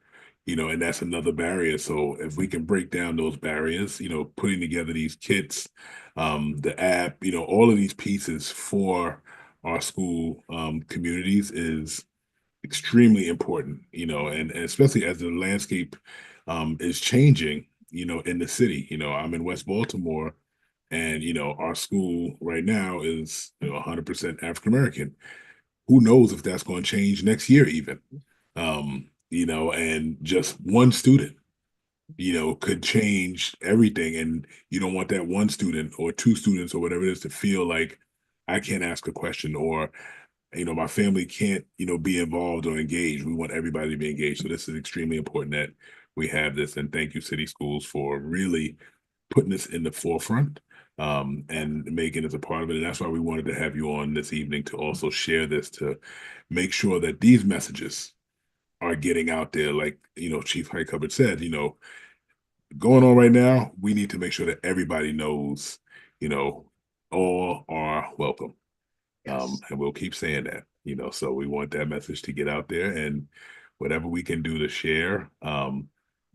and that's another barrier. So if we can break down those barriers, putting together these kits, the app, all of these pieces for our school communities is extremely important, and especially as the landscape is changing, in the city. I'm in West Baltimore, and our school right now is 100% African American. Who knows if that's going to change next year even? And just one student, could change everything. And you don't want that one student or two students or whatever it is to feel like I can't ask a question, or my family can't, be involved or engaged. We want everybody to be engaged. So this is extremely important that we have this. And thank you, City Schools, for really putting this in the forefront and making it a part of it. And that's why we wanted to have you on this evening to also share this, to make sure that these messages are getting out there. Like, Chief High Cupboard said, going on right now, we need to make sure that everybody knows, all are welcome. And we'll keep saying that, so we want that message to get out there, and whatever we can do to share.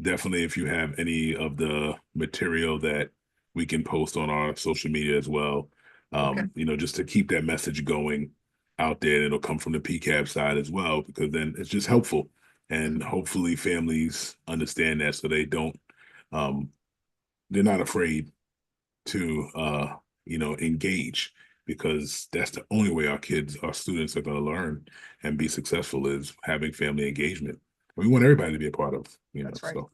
Definitely, if you have any of the material that we can post on our social media as well. Okay. Just to keep that message going out there. And it'll come from the PCAB side as well, because then it's just helpful. And hopefully families understand that, so they don't, they're not afraid to, engage, because that's the only way our students are going to learn and be successful, is having family engagement. We want everybody to be a part of, That's right. so.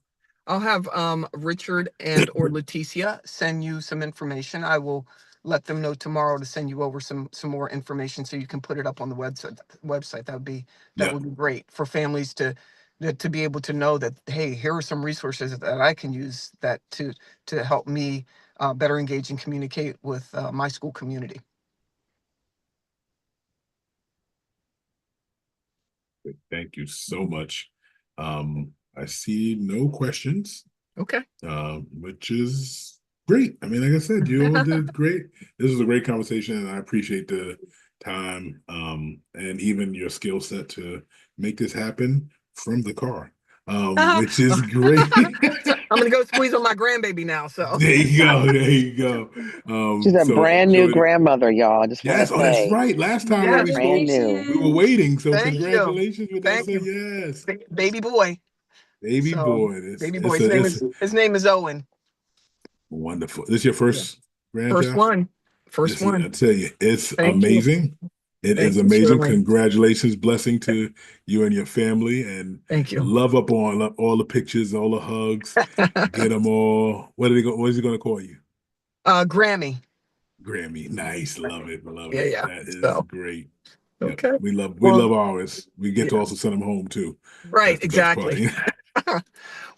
I'll have Richard and or Leticia send you some information. I will let them know tomorrow to send you over some more information so you can put it up on the website. That Yeah. would be great for families to be able to know that, hey, here are some resources that I can use that to help me better engage and communicate with my school community. Thank you so much. I see no questions. Okay. Which is great. I mean, like I said, you all did great. This was a great conversation, and I appreciate the time, and even your skill set to make this happen from the car, which is great. I'm gonna go squeeze on my grandbaby now. So There you go. There you go. She's a So brand new enjoy the. grandmother, y'all. I just want to Yes. Oh, that's say, right. Last time when we Yes. spoke, brand new. we were waiting. So Thank you. congratulations, Thank Vanessa. you. Yes. Baby boy. Baby So boy. baby boy. His name is Owen. Wonderful. This your Yeah. first First grandchild? one. First This is, I one. tell you, it's Thank you. amazing. It is Thank you, amazing. Shirley. Congratulations. Blessing to you and your family, and Thank you. love up on all the pictures, all the hugs. Get them all. What is he going to call you? Grammy. Grammy. Nice. Love it. Love Yeah, it. yeah. That is So great. Yep. okay. We Well, love ours. We get to yeah. also send them home too. Right, That's the best part. exactly.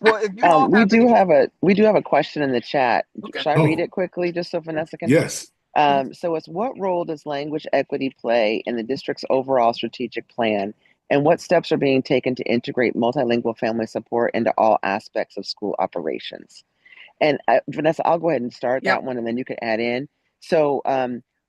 Well, if you all We have do any, have a question in the chat. okay. Should I read Oh, it quickly just so Vanessa can? yes. So it's, what role does language equity play in the district's overall strategic plan? And what steps are being taken to integrate multilingual family support into all aspects of school operations? And Vanessa, I'll go ahead and start Yep. that one, and then you can add in. So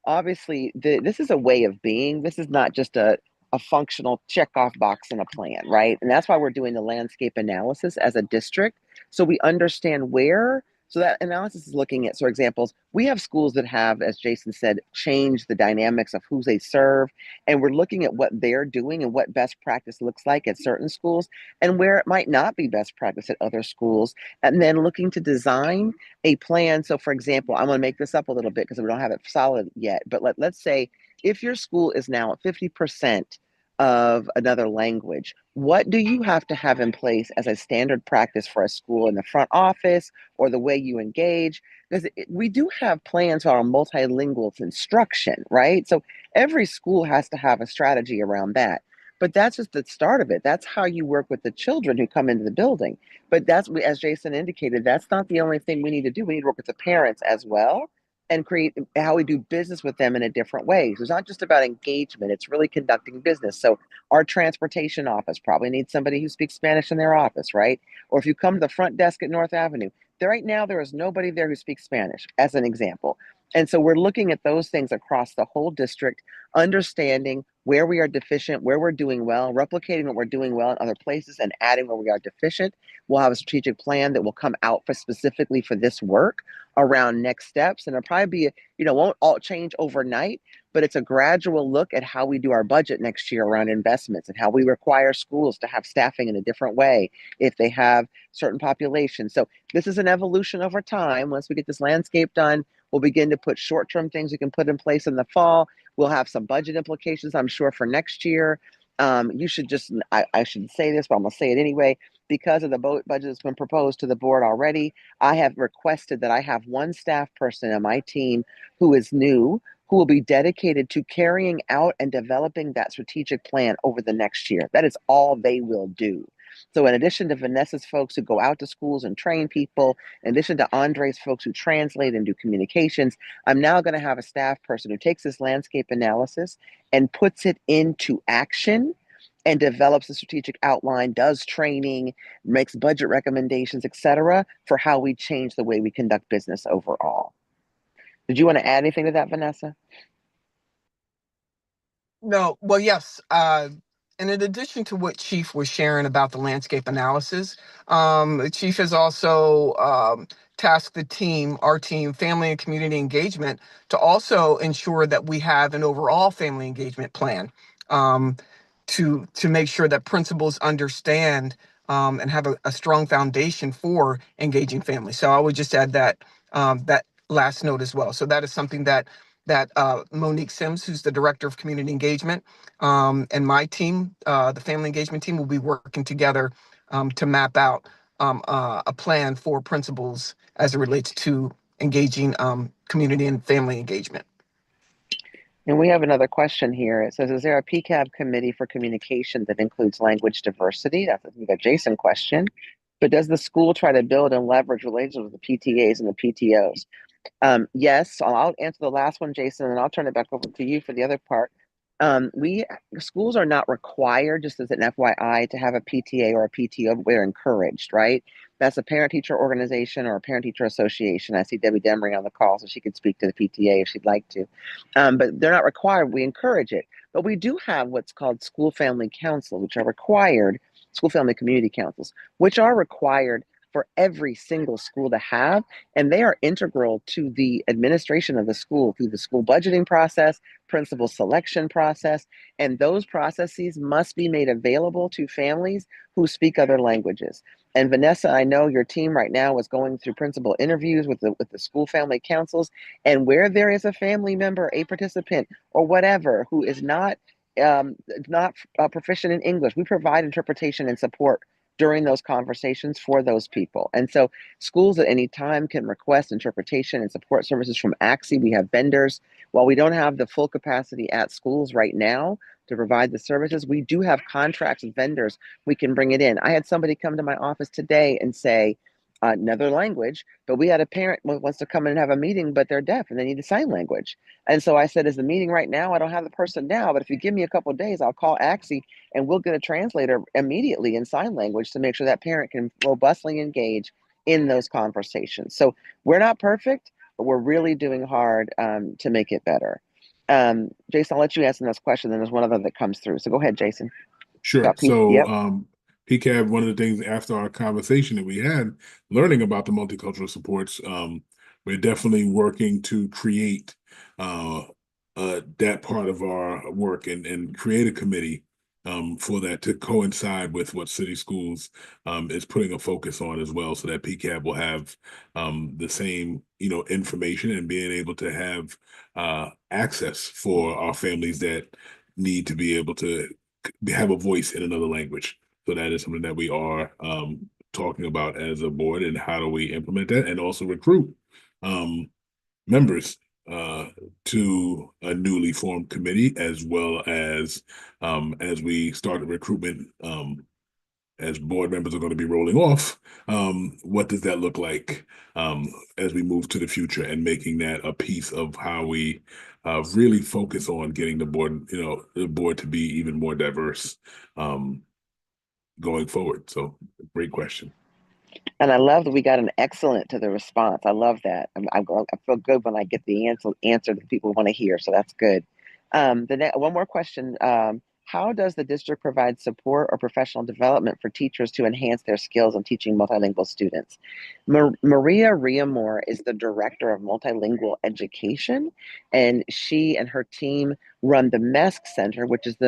obviously, this is a way of being. This is not just a functional checkoff box in a plan, right? And that's why we're doing the landscape analysis as a district, so we understand where. So that analysis is looking at, so examples, we have schools that have, as Jason said, changed the dynamics of who they serve. And we're looking at what they're doing and what best practice looks like at certain schools and where it might not be best practice at other schools, and then looking to design a plan. So, for example, I'm going to make this up a little bit because we don't have it solid yet, but let's say if your school is now at 50% of another language, what do you have to have in place as a standard practice for a school in the front office or the way you engage? Because we do have plans for our multilingual instruction, right? So every school has to have a strategy around that. But that's just the start of it. That's how you work with the children who come into the building. But that's, as Jason indicated, that's not the only thing we need to do. We need to work with the parents as well and create how we do business with them in a different way. So it's not just about engagement, it's really conducting business. So our transportation office probably needs somebody who speaks Spanish in their office, right? Or if you come to the front desk at North Avenue, right now there is nobody there who speaks Spanish, as an example. And so we're looking at those things across the whole district, understanding where we are deficient, where we're doing well, replicating what we're doing well in other places, and adding where we are deficient. We'll have a strategic plan that will come out for specifically for this work around next steps. And it'll probably be, won't all change overnight, but it's a gradual look at how we do our budget next year around investments and how we require schools to have staffing in a different way if they have certain populations. So this is an evolution over time. Once we get this landscape done, we'll begin to put short-term things we can put in place in the fall. We'll have some budget implications, I'm sure, for next year. You should just, I shouldn't say this, but I'm going to say it anyway. Because of the budget that's been proposed to the board already, I have requested that I have one staff person on my team who is new, who will be dedicated to carrying out and developing that strategic plan over the next year. That is all they will do. So in addition to Vanessa's folks who go out to schools and train people, in addition to Andre's folks who translate and do communications, I'm now going to have a staff person who takes this landscape analysis and puts it into action and develops a strategic outline, does training, makes budget recommendations, etc., for how we change the way we conduct business overall. Did you want to add anything to that, Vanessa? No, well, yes. And in addition to what Chief was sharing about the landscape analysis, Chief has also tasked the team, our team, family and community engagement, to also ensure that we have an overall family engagement plan, to make sure that principals understand and have a strong foundation for engaging families. So I would just add that last note as well. So that is something that Monique Sims, who's the director of community engagement, and my team, the family engagement team, will be working together to map out a plan for principals as it relates to engaging community and family engagement. And we have another question here. It says, is there a PCAB committee for communication that includes language diversity? That's a Jason question. But does the school try to build and leverage relationships with the PTAs and the PTOs? Yes, so I'll answer the last one, Jason, and I'll turn it back over to you for the other part. We schools are not required, just as an FYI, to have a PTA or a PTO, but we're encouraged, right? That's a parent-teacher organization or a parent-teacher association. I see Debbie Demery on the call, so she could speak to the PTA if she'd like to. But they're not required. We encourage it. But we do have what's called school family council, which are required, school family community councils, which are required for every single school to have, and they are integral to the administration of the school through the school budgeting process, principal selection process, and those processes must be made available to families who speak other languages. And Vanessa, I know your team right now is going through principal interviews with the school family councils, and where there is a family member, a participant, or whatever who is not proficient in English, we provide interpretation and support during those conversations for those people. And so schools at any time can request interpretation and support services from AXI. We have vendors. While we don't have the full capacity at schools right now to provide the services, we do have contracts with vendors. We can bring it in. I had somebody come to my office today and say, another language, but we had a parent who wants to come in and have a meeting, but they're deaf and they need a sign language. And so I said, is the meeting right now? I don't have the person now, but if you give me a couple of days, I'll call AXI and we'll get a translator immediately in sign language to make sure that parent can robustly engage in those conversations. So we're not perfect, but we're really doing hard to make it better. Jason, I'll let you answer this question. Then there's one other that comes through. So go ahead, Jason. Sure. Yep. PCAB, one of the things after our conversation that we had, learning about the multicultural supports, we're definitely working to create that part of our work and create a committee for that to coincide with what City Schools is putting a focus on as well, so that PCAB will have the same, information and being able to have access for our families that need to be able to have a voice in another language. So that is something that we are talking about as a board, and how do we implement that and also recruit members to a newly formed committee, as well as we start the recruitment, as board members are going to be rolling off, what does that look like as we move to the future, and making that a piece of how we really focus on getting the board to be even more diverse going forward. So great question. And I love that we got an excellent to the response. I love that. I feel good when I get the answer that people want to hear. So that's good. One more question. How does the district provide support or professional development for teachers to enhance their skills in teaching multilingual students? Maria Riamore is the director of multilingual education, and she and her team run the MESC Center, which is the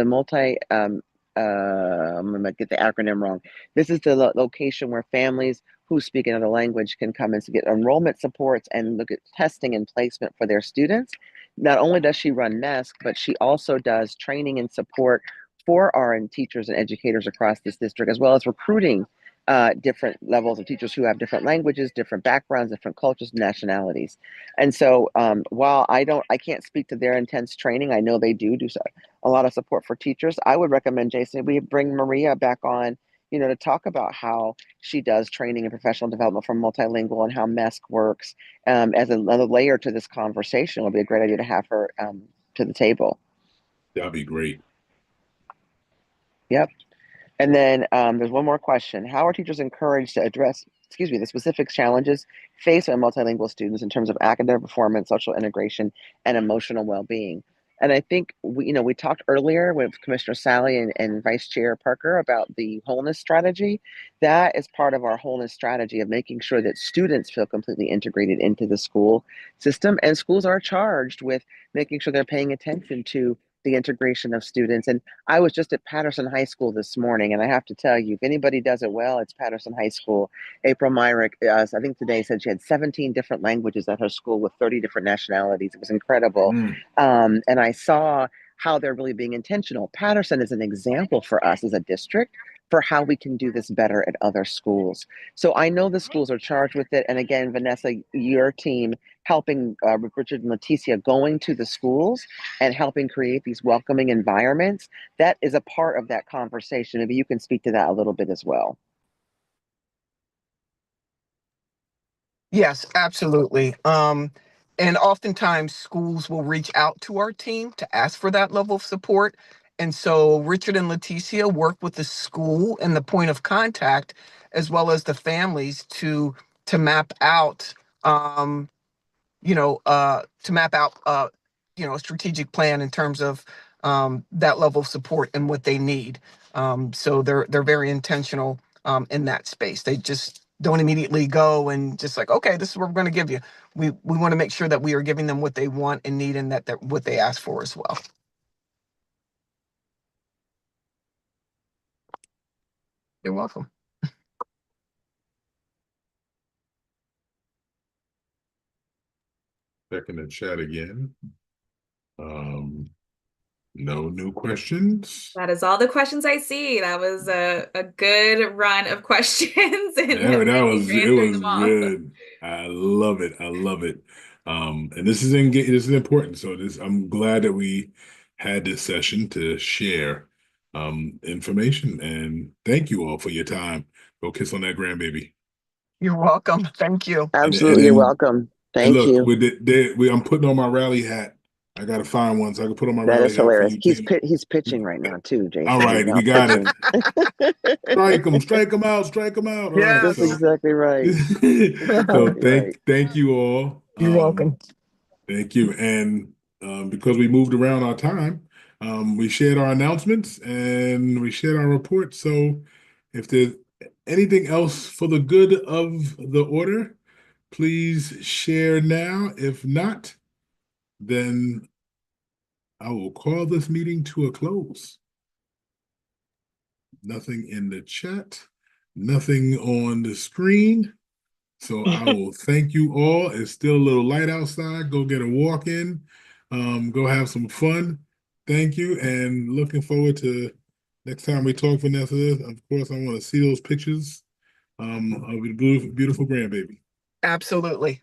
I'm going to get the acronym wrong. This is the location where families who speak another language can come and get enrollment supports and look at testing and placement for their students. Not only does she run MESC, but she also does training and support for RN teachers and educators across this district, as well as recruiting different levels of teachers who have different languages, different backgrounds, different cultures, nationalities. And so while I can't speak to their intense training, I know they do a lot of support for teachers. I would recommend, Jason, we bring Maria back on, to talk about how she does training and professional development for multilingual and how MESC works as another layer to this conversation. It would be a great idea to have her to the table. That'd be great. Yep. And then there's one more question. How are teachers encouraged to address, the specific challenges faced by multilingual students in terms of academic performance, social integration, and emotional well-being? And I think we talked earlier with Commissioner Sally and Vice Chair Parker about the wholeness strategy. That is part of our wholeness strategy of making sure that students feel completely integrated into the school system. And schools are charged with making sure they're paying attention to the integration of students. And I was just at Patterson High School this morning, and I have to tell you, if anybody does it well, it's Patterson High School. April Myrick, I think today, said she had 17 different languages at her school with 30 different nationalities. It was incredible. And I saw how they're really being intentional. Patterson is an example for us as a district for how we can do this better at other schools. So I know the schools are charged with it. And again, Vanessa, your team helping Richard and Leticia going to the schools and helping create these welcoming environments, that is a part of that conversation. Maybe you can speak to that a little bit as well. Yes, absolutely. And oftentimes schools will reach out to our team to ask for that level of support. And so Richard and Leticia work with the school and the point of contact, as well as the families to map out, a strategic plan in terms of that level of support and what they need. So they're very intentional in that space. They just don't immediately go and just like, okay, this is what we're going to give you. We want to make sure that we are giving them what they want and need, and that what they ask for as well. You're welcome. Checking the chat again. No new questions. That is all the questions I see. That was a good run of questions. And Yeah, we it ran through was them all. good. I love it. I love it. And this is important. So I'm glad that we had this session to share information, and thank you all for your time. Go kiss on that grandbaby. You're welcome. Thank you. Absolutely, you're welcome. And Thank look, you. I'm putting on my rally hat. I gotta find one so I can put on my That rally is hat for hilarious. you. He's pitching right now too, Jason. All right, He's we out got pitching. it. Strike them out, strike them out. All right, That's so exactly right. so Right. thank you all. You're welcome. Thank you. And because we moved around our time, we shared our announcements and we shared our reports. So if there's anything else for the good of the order, please share now. If not, then I will call this meeting to a close. Nothing in the chat, nothing on the screen. So I will thank you all. It's still a little light outside. Go get a walk in. Go have some fun. Thank you. And looking forward to next time we talk, Vanessa. Of course, I want to see those pictures of the beautiful, beautiful grandbaby. Absolutely.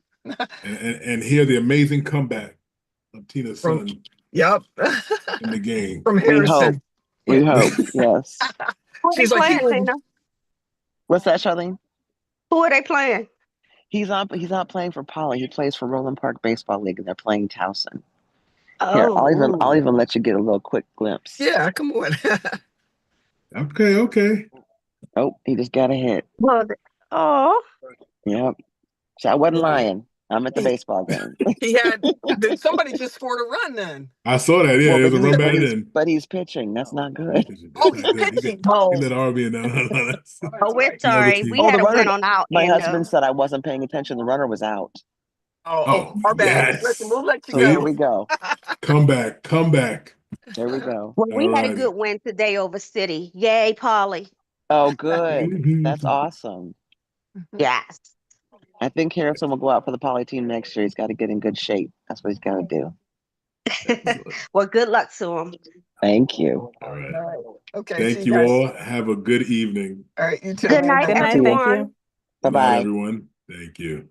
And hear the amazing comeback of Tina's son Yep. in the game. From We hope. Harrison. We hope. Yes. Who are they She's like, playing, Tina? What's that, Charlene? Who are they playing? He's not playing for Poly. He plays for Roland Park Baseball League, and they're playing Towson. Here, I'll even let you get a little quick glimpse. Yeah, come on. Okay. Oh, he just got a hit. Oh, Yep. So I wasn't lying. I'm at the baseball game. Did somebody just scored a run then? I saw that. Yeah, Well, there's a run batted in. but he's pitching. That's not good. Oh, he's pitching. He let RB in there. oh, we're sorry. We Oh, had the a win runner. on out. My husband said I wasn't paying attention. The runner was out. Oh, our bad. Yes. Listen, we'll let you So go. here we go. Come back. There we go. Well, we had a Alrighty. good win today over City. Yay, Polly. Oh, good. That's awesome. Yes. I think Harrison will go out for the Poly team next year. He's got to get in good shape. That's what he's got to do. Well, good luck to him. Thank you. All right. Okay. Thank you all. Have a good evening. All right. You too. Good night, Good night. everyone. Thank you. Bye Good night, bye. everyone. Thank you.